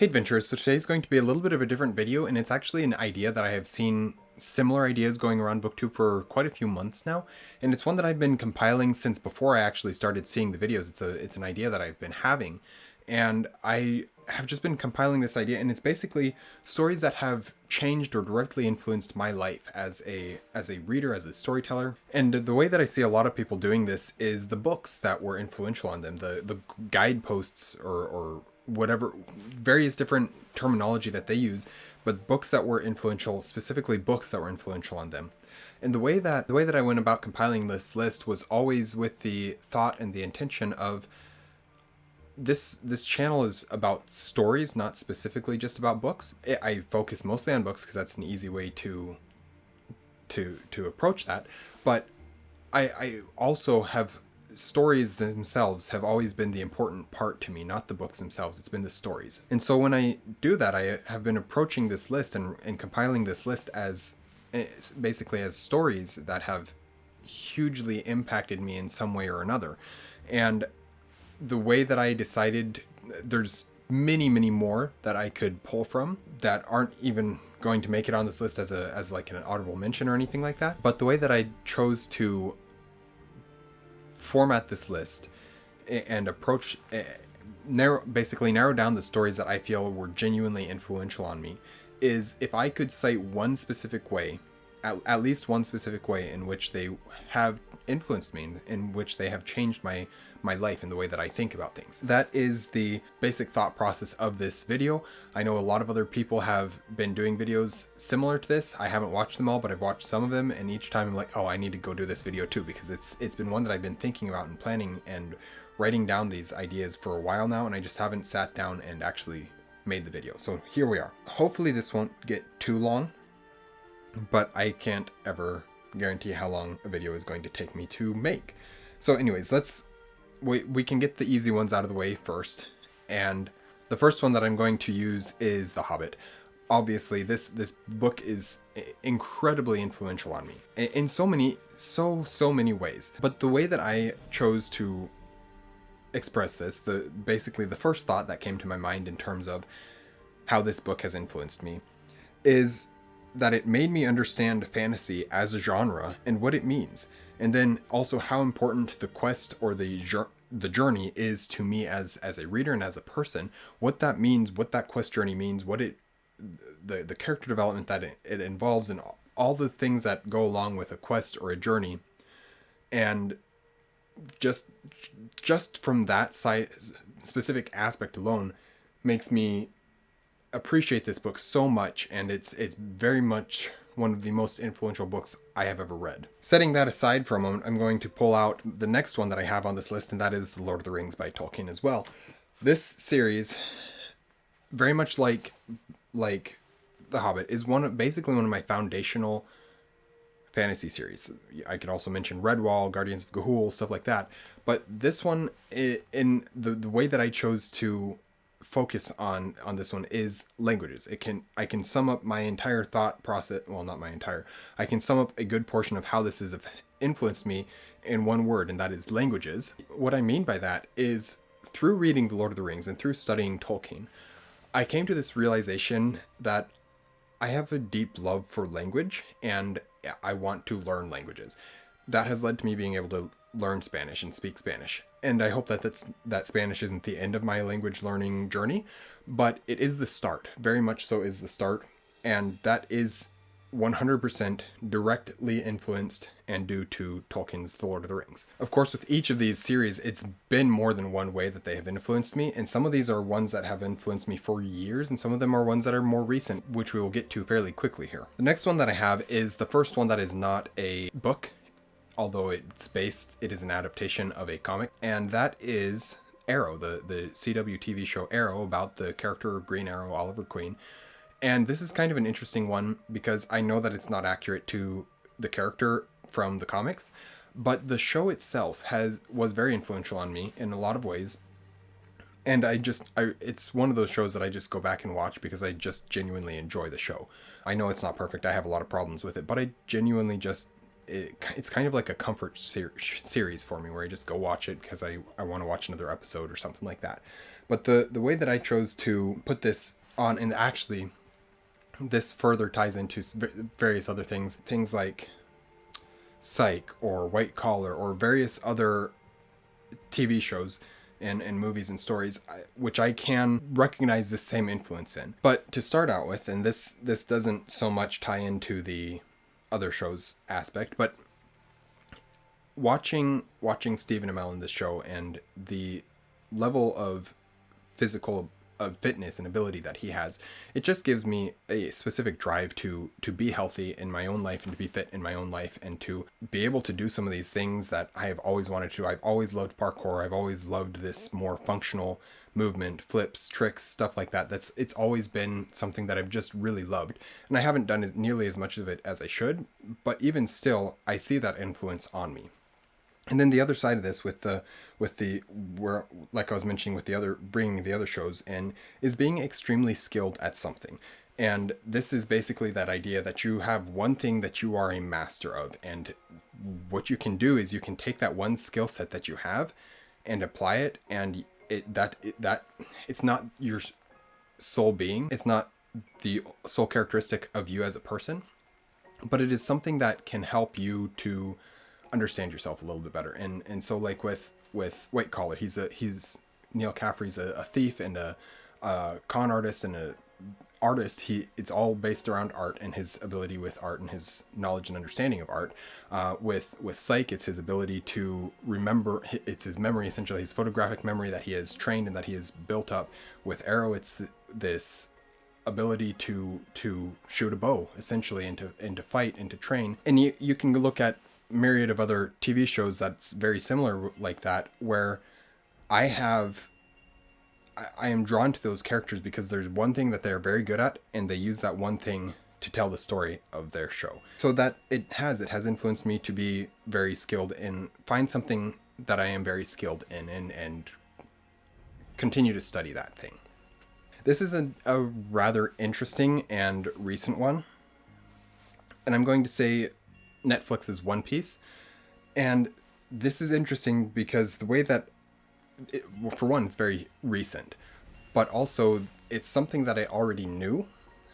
Hey adventurers, so today's going to be a little bit of a different video, and it's actually an idea that I have seen similar ideas going around booktube for quite a few months now, and it's one that I've been compiling since before I actually started seeing the videos. It's an idea that I've been having, and I have just been compiling this idea, and it's basically stories that have changed or directly influenced my life as a reader, as a storyteller. And the way that I see a lot of people doing this is the books that were influential on them, the guideposts or whatever various different terminology that they use, but books that were influential, specifically books that were influential on them. And the way that I went about compiling this list was always with the thought and the intention of this channel is about stories, not specifically just about books. I focus mostly on books because that's an easy way to approach that. But I also have stories themselves have always been the important part to me, not the books themselves. It's been the stories. And so when I do that, I have been approaching this list and compiling this list as basically as stories that have hugely impacted me in some way or another. And the way that I decided, there's many more that I could pull from that aren't even going to make it on this list as like an audible mention or anything like that. But the way that I chose to format this list and approach basically narrow down the stories that I feel were genuinely influential on me is if I could cite one specific way, at least one specific way in which they have influenced me, in which they have changed my life and the way that I think about things. That is the basic thought process of this video. I know a lot of other people have been doing videos similar to this. I haven't watched them all, but I've watched some of them, and each time I'm like, oh, I need to go do this video too, because it's been one that I've been thinking about and planning and writing down these ideas for a while now, and I just haven't sat down and actually made the video. So here we are. Hopefully this won't get too long, but I can't ever guarantee how long a video is going to take me to make. So anyways, we can get the easy ones out of the way first. And the first one that I'm going to use is The Hobbit. Obviously, this book is incredibly influential on me in so many ways. But the way that I chose to express this, basically the first thought that came to my mind in terms of how this book has influenced me is that it made me understand fantasy as a genre and what it means, and then also how important the quest or the journey is to me as a reader and as a person. What that means, what that quest journey means, what the character development that it involves, and all the things that go along with a quest or a journey. And just from that side specific aspect alone makes me appreciate this book so much, and it's very much one of the most influential books I have ever read. Setting that aside for a moment, I'm going to pull out the next one that I have on this list, and that is The Lord of the Rings by Tolkien as well. This series, very much like The Hobbit, is basically one of my foundational fantasy series. I could also mention Redwall, Guardians of Ga'Hoole, stuff like that. But this one, in the way that I chose to focus on this one is languages. I can sum up my entire thought process, well, not my entire, I can sum up a good portion of how this has influenced me in one word, and that is languages. What I mean by that is through reading The Lord of the Rings and through studying Tolkien, I came to this realization that I have a deep love for language and I want to learn languages. That has led to me being able to learn Spanish and speak Spanish. And I hope that Spanish isn't the end of my language learning journey, but it is the start. Very much so is the start. And that is 100% directly influenced and due to Tolkien's The Lord of the Rings. Of course, with each of these series, it's been more than one way that they have influenced me, and some of these are ones that have influenced me for years, and some of them are ones that are more recent, which we will get to fairly quickly here. The next one that I have is the first one that is not a book, although it is an adaptation of a comic, and that is Arrow, the CW TV show Arrow, about the character Green Arrow, Oliver Queen. And this is kind of an interesting one because I know that it's not accurate to the character from the comics, but the show itself was very influential on me in a lot of ways. And it's one of those shows that I just go back and watch because I just genuinely enjoy the show. I know it's not perfect. I have a lot of problems with it, but I genuinely it's kind of like a comfort series for me where I just go watch it because I want to watch another episode or something like that. But the way that I chose to put this on, and actually this further ties into various other things like Psych or White Collar or various other TV shows and movies and stories, which I can recognize the same influence in. But to start out with, and this doesn't so much tie into the other shows aspect, but watching Stephen Amell in this show and the level of physical fitness and ability that he has, it just gives me a specific drive to be healthy in my own life and to be fit in my own life and to be able to do some of these things that I have always wanted to. I've always loved parkour. I've always loved this more functional movement, flips, tricks, stuff like that. It's always been something that I've just really loved, and I haven't done nearly as much of it as I should, but even still I see that influence on me. And then the other side of this with the where, like I was mentioning with the other, bringing the other shows in, is being extremely skilled at something. And this is basically that idea that you have one thing that you are a master of, and what you can do is you can take that one skill set that you have and apply it, and it's not your sole being, it's not the sole characteristic of you as a person, but it is something that can help you to understand yourself a little bit better. And so like with White Collar, he's Neil Caffrey's a thief and a con artist and a artist. It's all based around art and his ability with art and his knowledge and understanding of art. With Psych, it's his ability to remember, it's his memory, essentially his photographic memory that he has trained and that he has built up. With Arrow, it's this ability to shoot a bow, essentially, and to fight and to train. And you can look at myriad of other TV shows that's very similar like that, where I am drawn to those characters because there's one thing that they're very good at, and they use that one thing to tell the story of their show. So that it has influenced me to be very skilled in, find something that I am very skilled in, and continue to study that thing. This is a rather interesting and recent one, and I'm going to say Netflix's One Piece. And this is interesting because the way that well, for one, it's very recent, but also it's something that I already knew,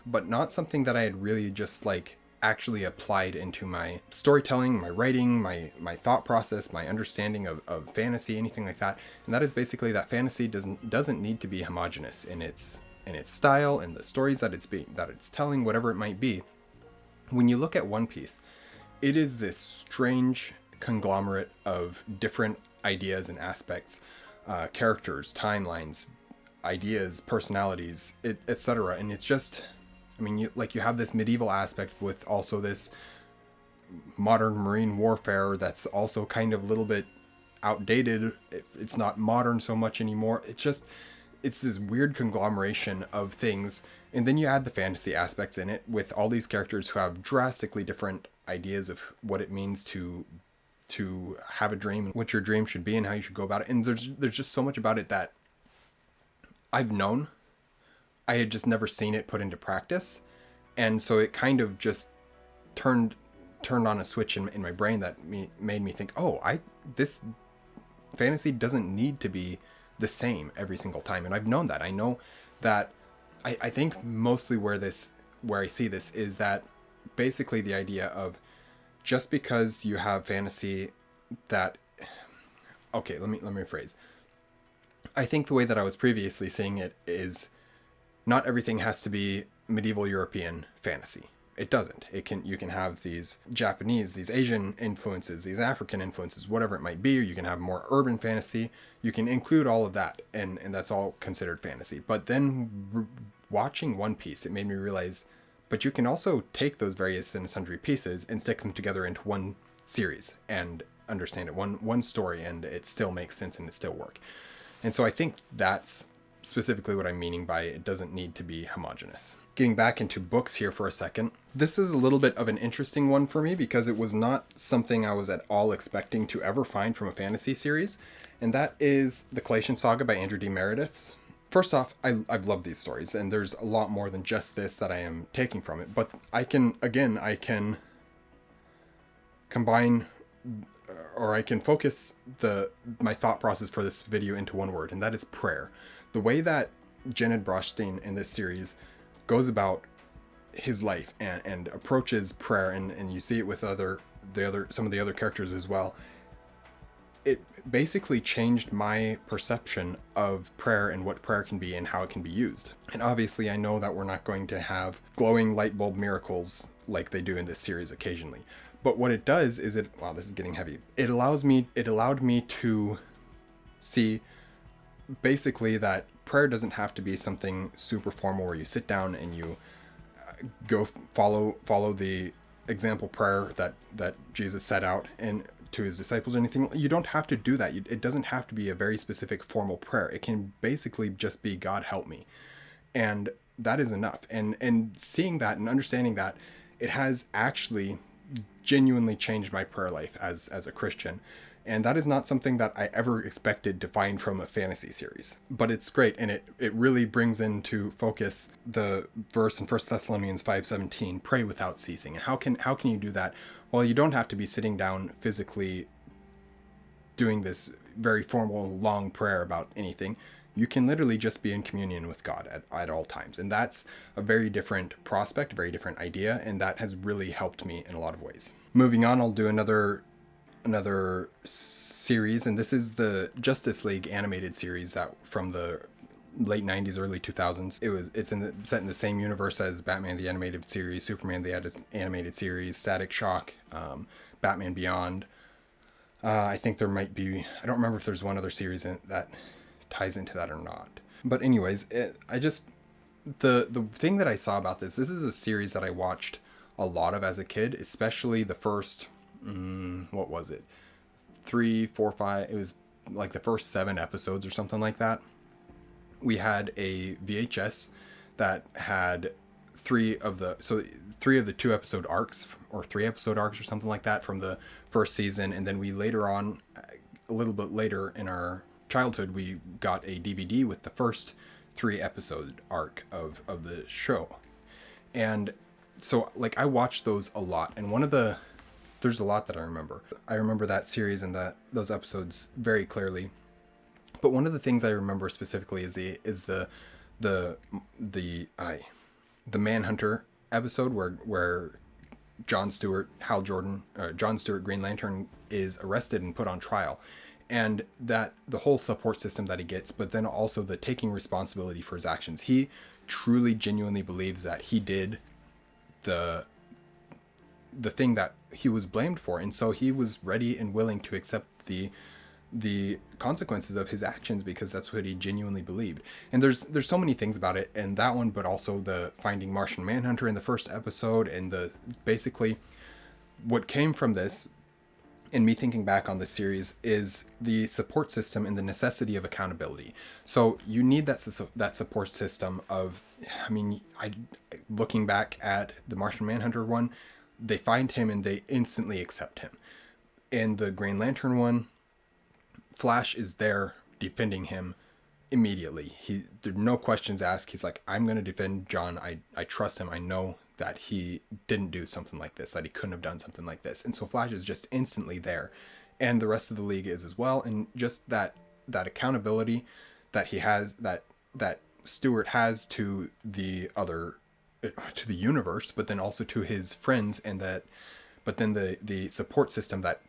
but not something that I had really just like actually applied into my storytelling, my writing, my thought process, my understanding of fantasy, anything like that. And that is basically that fantasy doesn't need to be homogenous in its style and the stories that it's telling, whatever it might be. When you look at One Piece, it is this strange conglomerate of different ideas and aspects, characters, timelines, ideas, personalities, etc. And it's just, I mean, you have this medieval aspect with also this modern marine warfare that's also kind of a little bit outdated. It's not modern so much anymore. It's this weird conglomeration of things. And then you add the fantasy aspects in it with all these characters who have drastically different ideas of what it means to have a dream, what your dream should be and how you should go about it. And there's just so much about it that I've known. I had just never seen it put into practice. And so it kind of just turned on a switch in my brain that made me think, this fantasy doesn't need to be the same every single time. And I've known that. I know that I think mostly where I see this is that basically the idea of just because you have fantasy that, okay, let me rephrase. I think the way that I was previously seeing it is not everything has to be medieval European fantasy. It doesn't. You can have these Japanese, these Asian influences, these African influences, whatever it might be, or you can have more urban fantasy. You can include all of that, and that's all considered fantasy. But then watching One Piece, it made me realize, but you can also take those various and sundry pieces and stick them together into one series and understand it, one story, and it still makes sense and it still work. And so I think that's specifically what I'm meaning by it doesn't need to be homogenous. Getting back into books here for a second, this is a little bit of an interesting one for me because it was not something I was at all expecting to ever find from a fantasy series, and that is The Collation Saga by Andrew D. Meredith. First off, I've loved these stories, and there's a lot more than just this that I am taking from it, but I can combine, or I can focus my thought process for this video into one word, and that is prayer. The way that Janet Brostein in this series goes about his life and approaches prayer, and you see it with some of the other characters as well, it basically changed my perception of prayer and what prayer can be and how it can be used. And obviously I know that we're not going to have glowing light bulb miracles like they do in this series occasionally. But what it does is wow, this is getting heavy. It allowed me to see basically that prayer doesn't have to be something super formal where you sit down and you go follow the example prayer that Jesus set out and to his disciples or anything. You don't have to do that. It doesn't have to be a very specific formal prayer. It can basically just be, God help me. And that is enough. And seeing that and understanding that, it has actually genuinely changed my prayer life as a Christian. And that is not something that I ever expected to find from a fantasy series. But it's great, and it really brings into focus the verse in 1 Thessalonians 5:17, pray without ceasing. And how can you do that? Well, you don't have to be sitting down physically doing this very formal, long prayer about anything. You can literally just be in communion with God at all times. And that's a very different prospect, a very different idea, and that has really helped me in a lot of ways. Moving on, I'll do another series, and this is the Justice League animated series that from the late 90s, early 2000s. It's set in the same universe as Batman the Animated Series, Superman the Animated Series, Static Shock, Batman Beyond. I think there might be, I don't remember if there's one other series that ties into that or not. But anyways, the thing that I saw about this is a series that I watched a lot of as a kid, especially the first, what was it? 3, 4, 5, it was like the first 7 episodes or something like that. We had a VHS that had 3 of the 2 episode arcs, or 3 episode arcs or something like that from the first season. And then we later on, a little bit later in our childhood, we got a DVD with the first 3 episode arc of the show. And so like I watched those a lot, and there's a lot that I remember. I remember that series and those episodes very clearly. But one of the things I remember specifically is the Manhunter episode where John Stewart Green Lantern is arrested and put on trial. And that the whole support system that he gets, but then also the taking responsibility for his actions. He truly genuinely believes that he did the thing that he was blamed for, and so he was ready and willing to accept the consequences of his actions because that's what he genuinely believed. And there's so many things about it in that one, but also the finding Martian Manhunter in the first episode, and basically what came from this, and me thinking back on this series, is the support system and the necessity of accountability. So you need that support system of, looking back at the Martian Manhunter one, they find him and they instantly accept him. In the Green Lantern one, Flash is there defending him immediately. There's no questions asked. He's like, I'm going to defend John. I trust him. I know that he didn't do something like this, that he couldn't have done something like this. And so Flash is just instantly there. And the rest of the league is as well. And just that accountability that he has, that Stewart has to the universe, but then also to his friends, but then the support system that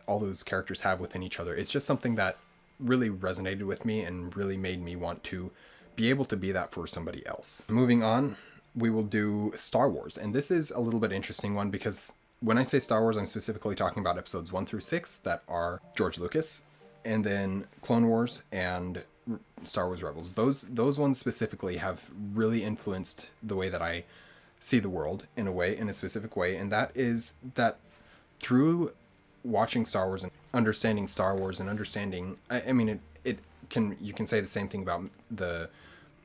all those characters have within each other. It's just something that really resonated with me and really made me want to be able to be that for somebody else. Moving on, we will do Star Wars. And this is a little bit interesting one because when I say Star Wars, I'm specifically talking about episodes 1 through 6 that are George Lucas, and then Clone Wars and Star Wars Rebels. Those ones specifically have really influenced the way that I see the world in a specific way. And that is that through watching Star Wars and understanding Star Wars and understanding, you can say the same thing about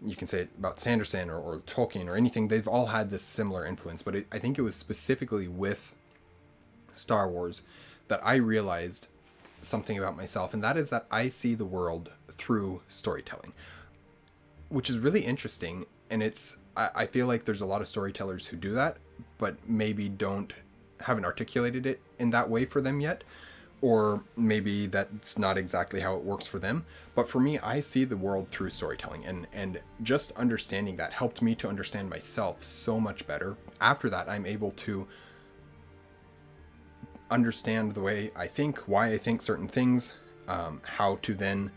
you can say it about Sanderson or Tolkien or anything. They've all had this similar influence, but I think it was specifically with Star Wars that I realized something about myself, and that is that I see the world through storytelling, which is really interesting. And I feel like there's a lot of storytellers who do that, but maybe haven't articulated it in that way for them yet. or maybe that's not exactly how it works for them. But for me, I see the world through storytelling, and just understanding that helped me to understand myself so much better. After that, I'm able to understand the way I think, why I think certain things, how to then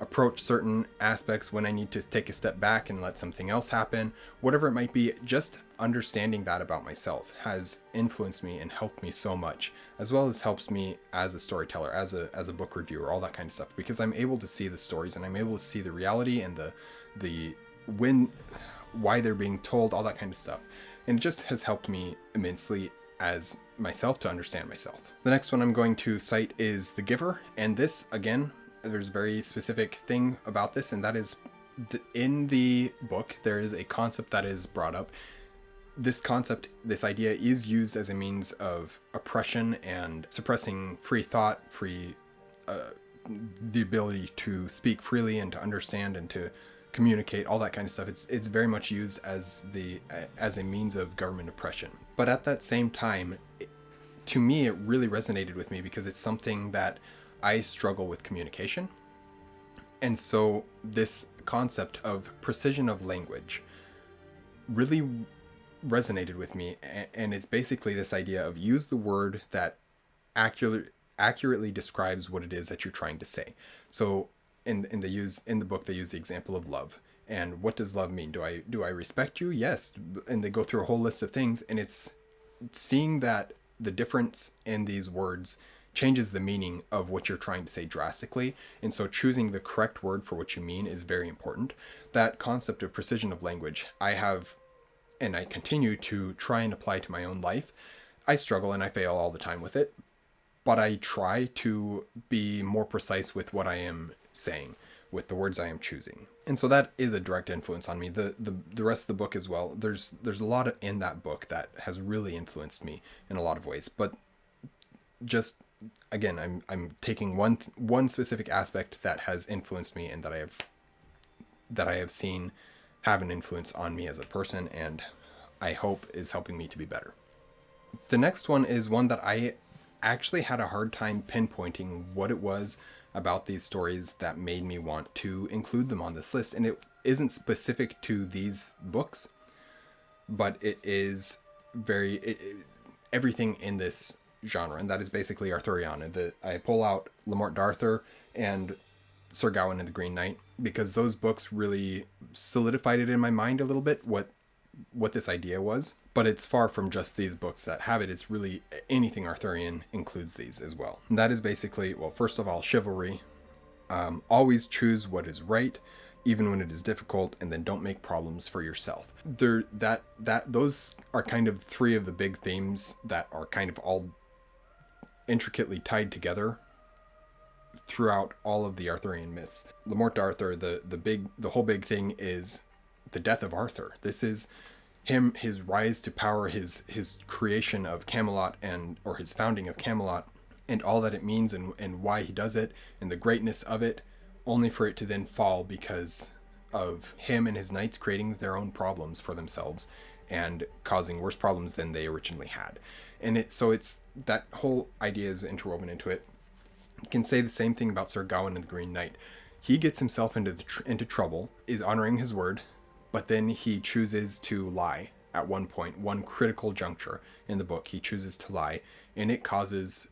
approach certain aspects when I need to take a step back and let something else happen, whatever it might be. Just understanding that about myself has influenced me and helped me so much, as well as helps me as a storyteller, as a book reviewer, all that kind of stuff, because I'm able to see the stories and I'm able to see the reality and the when why they're being told, all that kind of stuff. And it just has helped me immensely as myself to understand myself. The next one I'm going to cite is The Giver, and this, again, there's a very specific thing about this, and that is in the book there is a concept that is brought up. This concept, this idea, is used as a means of oppression and suppressing free thought, the ability to speak freely and to understand and to communicate, all that kind of stuff. It's very much used as a means of government oppression. But at that same time, to me, it really resonated with me because it's something that I struggle with communication. And so this concept of precision of language really resonated with me. And it's basically this idea of use the word that accurately describes what it is that you're trying to say. So in the book, they use the example of love. And what does love mean? Do I respect you? Yes. And they go through a whole list of things, and it's seeing that the difference in these words changes the meaning of what you're trying to say drastically. And so choosing the correct word for what you mean is very important. That concept of precision of language, I have, and I continue to try and apply to my own life. I struggle and I fail all the time with it, but I try to be more precise with what I am saying, with the words I am choosing. And so that is a direct influence on me. The rest of the book as well. There's a lot in that book that has really influenced me in a lot of ways. But just again, I'm taking one specific aspect that has influenced me and that I have seen have an influence on me as a person, and I hope is helping me to be better. The next one is one that I actually had a hard time pinpointing what it was about these stories that made me want to include them on this list. And it isn't specific to these books, but it is everything in this genre, and that is basically Arthuriana. I pull out Le Morte d'Arthur and Sir Gawain and the Green Knight because those books really solidified it in my mind a little bit what this idea was. But it's far from just these books that have it. It's really anything Arthurian includes these as well. And that is basically, well, first of all, chivalry. Always choose what is right, even when it is difficult, and then don't make problems for yourself. Those are kind of three of the big themes that are kind of all intricately tied together throughout all of the Arthurian myths. Le Morte d'Arthur, the whole big thing is the death of Arthur. This is him, his rise to power, his creation of Camelot, or his founding of Camelot, and all that it means and why he does it, and the greatness of it, only for it to then fall because of him and his knights creating their own problems for themselves and causing worse problems than they originally had. And it's that whole idea is interwoven into it. You can say the same thing about Sir Gawain and the Green Knight. He gets himself into trouble, is honoring his word, but then he chooses to lie at one point, one critical juncture in the book. He chooses to lie, and it causes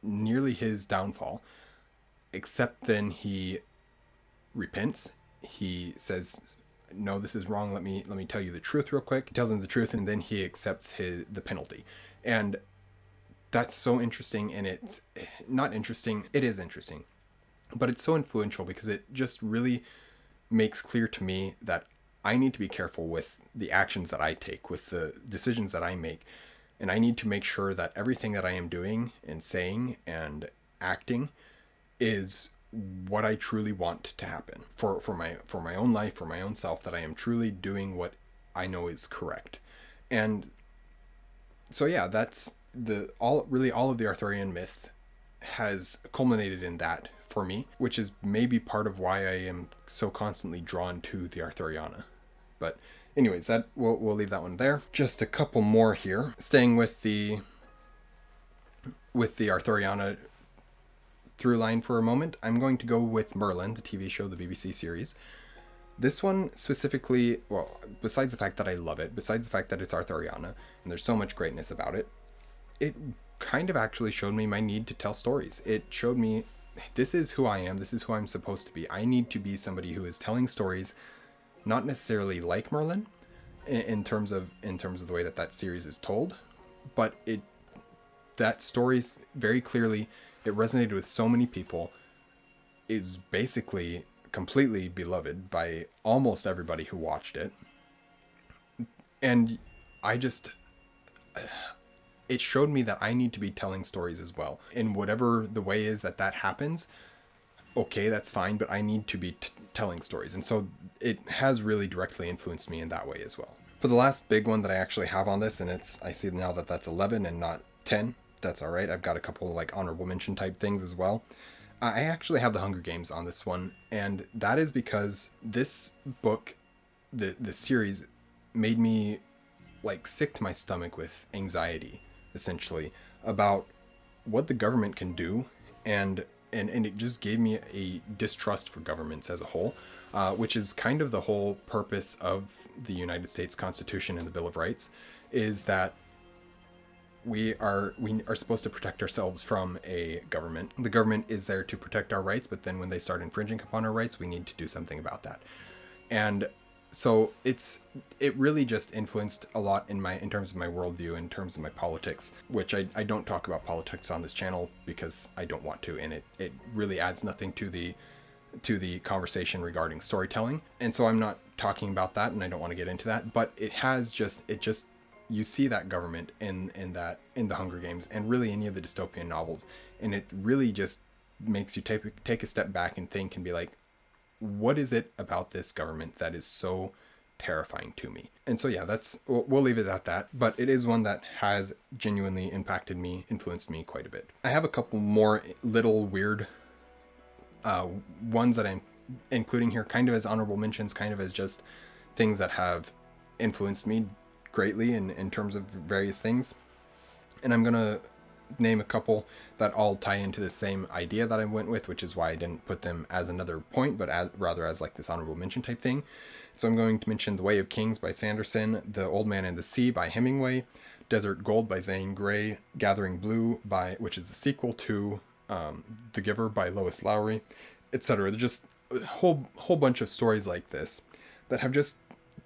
nearly his downfall. Except then he repents. He says, "No, this is wrong. Let me tell you the truth real quick." He tells him the truth, and then he accepts the penalty. And that's so interesting, and it's not interesting. It is interesting, but it's so influential because it just really makes clear to me that I need to be careful with the actions that I take, with the decisions that I make. And I need to make sure that everything that I am doing and saying and acting is what I truly want to happen for my own life, for my own self, that I am truly doing what I know is correct. And so yeah, that's all of the Arthurian myth has culminated in that for me, which is maybe part of why I am so constantly drawn to the Arthuriana. But anyways, we'll leave that one there. Just a couple more here. Staying with the with the Arthuriana through line for a moment, I'm going to go with Merlin, the TV show, the BBC series. This one specifically, well, besides the fact that I love it, besides the fact that it's Arthuriana, and there's so much greatness about it, it kind of actually showed me my need to tell stories. It showed me this is who I am, this is who I'm supposed to be. I need to be somebody who is telling stories, not necessarily like Merlin, in terms of the way that that series is told, but that story very clearly, it resonated with so many people. Is basically completely beloved by almost everybody who watched it. And I just, it showed me that I need to be telling stories as well. In whatever the way is that happens, okay, that's fine, but I need to be telling stories. And so it has really directly influenced me in that way as well. For the last big one that I actually have on this, and I see now that that's 11 and not 10. That's all right. I've got a couple of like honorable mention type things as well. I actually have the Hunger Games on this one, and that is because this book, the series, made me like sick to my stomach with anxiety, essentially, about what the government can do, and it just gave me a distrust for governments as a whole, which is kind of the whole purpose of the United States Constitution and the Bill of Rights, is that we are supposed to protect ourselves from a government. The government is there to protect our rights, but then when they start infringing upon our rights, we need to do something about that. And so it really just influenced a lot in terms of my worldview, in terms of my politics, which I don't talk about politics on this channel because I don't want to, and it really adds nothing to the conversation regarding storytelling. And so I'm not talking about that, and I don't want to get into that, but it just you see that government in the Hunger Games, and really any of the dystopian novels, and it really just makes you take a step back and think and be like, what is it about this government that is so terrifying to me? And so yeah, we'll leave it at that, but it is one that has genuinely impacted me, influenced me quite a bit. I have a couple more little weird ones that I'm including here, kind of as honorable mentions, kind of as just things that have influenced me greatly in terms of various things. And I'm gonna name a couple that all tie into the same idea that I went with, which is why I didn't put them as another point, but rather as like this honorable mention type thing. So I'm going to mention The Way of Kings by Sanderson, The Old Man and the Sea by Hemingway, Desert Gold by Zane Grey, Gathering Blue which is the sequel to The Giver by Lois Lowry, etc. There's just a whole bunch of stories like this that have just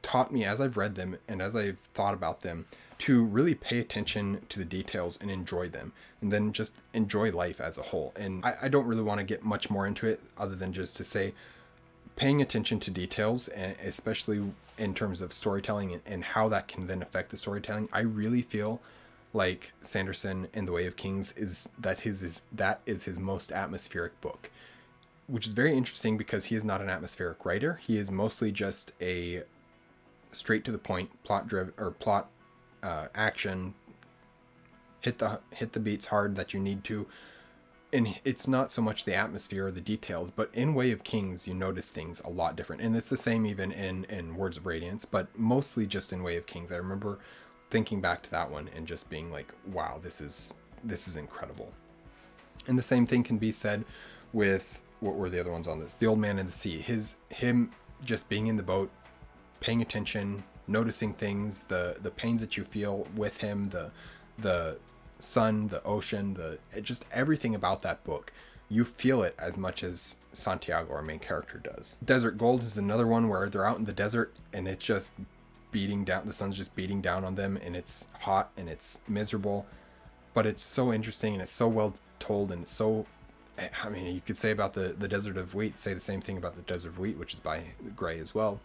taught me, as I've read them and as I've thought about them, to really pay attention to the details and enjoy them, and then just enjoy life as a whole. And I don't really want to get much more into it other than just to say, paying attention to details, and especially in terms of storytelling and how that can then affect the storytelling. I really feel like Sanderson in The Way of Kings is his most atmospheric book, which is very interesting because he is not an atmospheric writer. He is mostly just a straight to the point, plot action, hit the beats hard that you need to. And it's not so much the atmosphere or the details, but in Way of Kings you notice things a lot different, and it's the same even in Words of Radiance, but mostly just in Way of Kings. I remember thinking back to that one and just being like, wow, this is incredible. And the same thing can be said with, what were the other ones on this? The Old Man and the Sea. Him just being in the boat, paying attention, noticing things, the pains that you feel with him, the sun, the ocean, just everything about that book. You feel it as much as Santiago, our main character, does. Desert Gold is another one where they're out in the desert and it's just beating down, the sun's just beating down on them, and it's hot and it's miserable, but it's so interesting and it's so well told, and it's so, I mean, you could say about the Desert of Wheat, say the same thing about the Desert of Wheat, which is by Gray as well.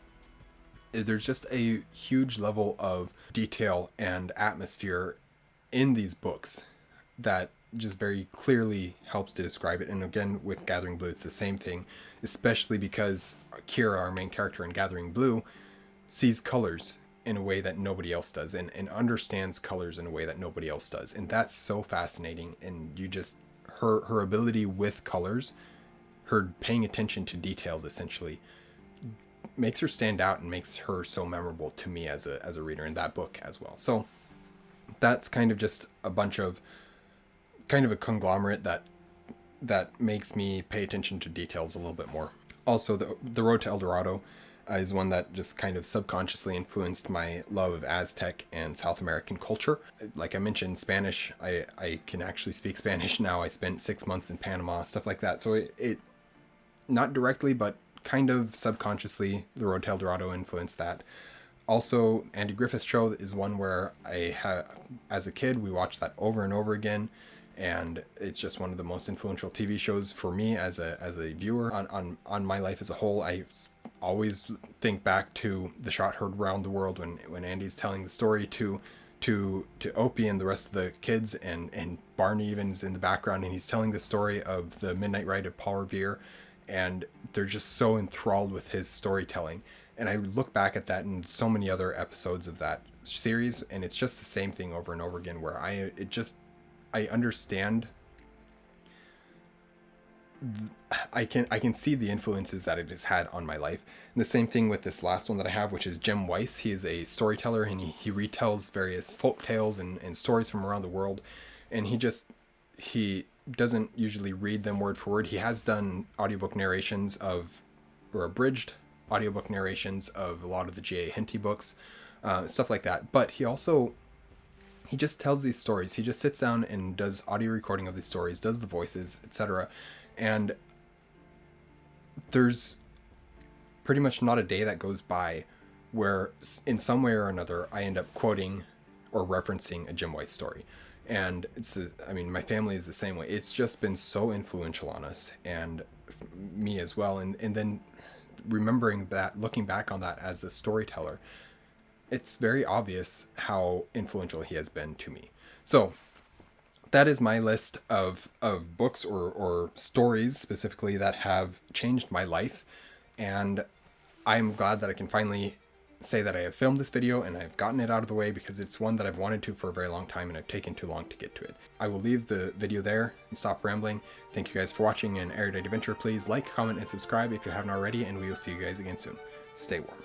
There's just a huge level of detail and atmosphere in these books that just very clearly helps to describe it. And again, with Gathering Blue, it's the same thing, especially because Kira, our main character in Gathering Blue, sees colors in a way that nobody else does, and understands colors in a way that nobody else does. And that's so fascinating. And you just, her ability with colors, her paying attention to details, essentially makes her stand out and makes her so memorable to me as a reader in that book as well. So that's kind of just a bunch of kind of a conglomerate that makes me pay attention to details a little bit more. Also, the Road to El Dorado is one that just kind of subconsciously influenced my love of Aztec and South American culture. Like I mentioned, Spanish, I can actually speak Spanish now. I spent 6 months in Panama, stuff like that. So it not directly, but kind of subconsciously, the Road to El Dorado influenced that. Also, Andy Griffith Show is one where as a kid, we watched that over and over again, and it's just one of the most influential TV shows for me as a viewer on my life as a whole. I always think back to the shot heard around the world when Andy's telling the story to Opie and the rest of the kids, and Barney even's in the background, and he's telling the story of the Midnight Ride of Paul Revere, and they're just so enthralled with his storytelling. And I look back at that and so many other episodes of that series, and it's just the same thing over and over again, where I understand. I can see the influences that it has had on my life. And the same thing with this last one that I have, which is Jim Weiss. He is a storyteller, and he retells various folk tales and stories from around the world. And he doesn't usually read them word for word. He has done audiobook narrations or abridged audiobook narrations of a lot of the G.A. Henty books, stuff like that. But he just tells these stories. He just sits down and does audio recording of these stories, does the voices, etc. And there's pretty much not a day that goes by where in some way or another I end up quoting or referencing a Jim Weiss story. And my family is the same way. It's just been so influential on us, and me as well. And then remembering that, looking back on that as a storyteller, it's very obvious how influential he has been to me. So that is my list of books or stories specifically that have changed my life. And I'm glad that I can finally say that I have filmed this video and I've gotten it out of the way, because it's one that I've wanted to for a very long time and I've taken too long to get to it. I will leave the video there and stop rambling. Thank you guys for watching an Erudite Adventure. Please like, comment, and subscribe if you haven't already, and we will see you guys again soon. Stay warm.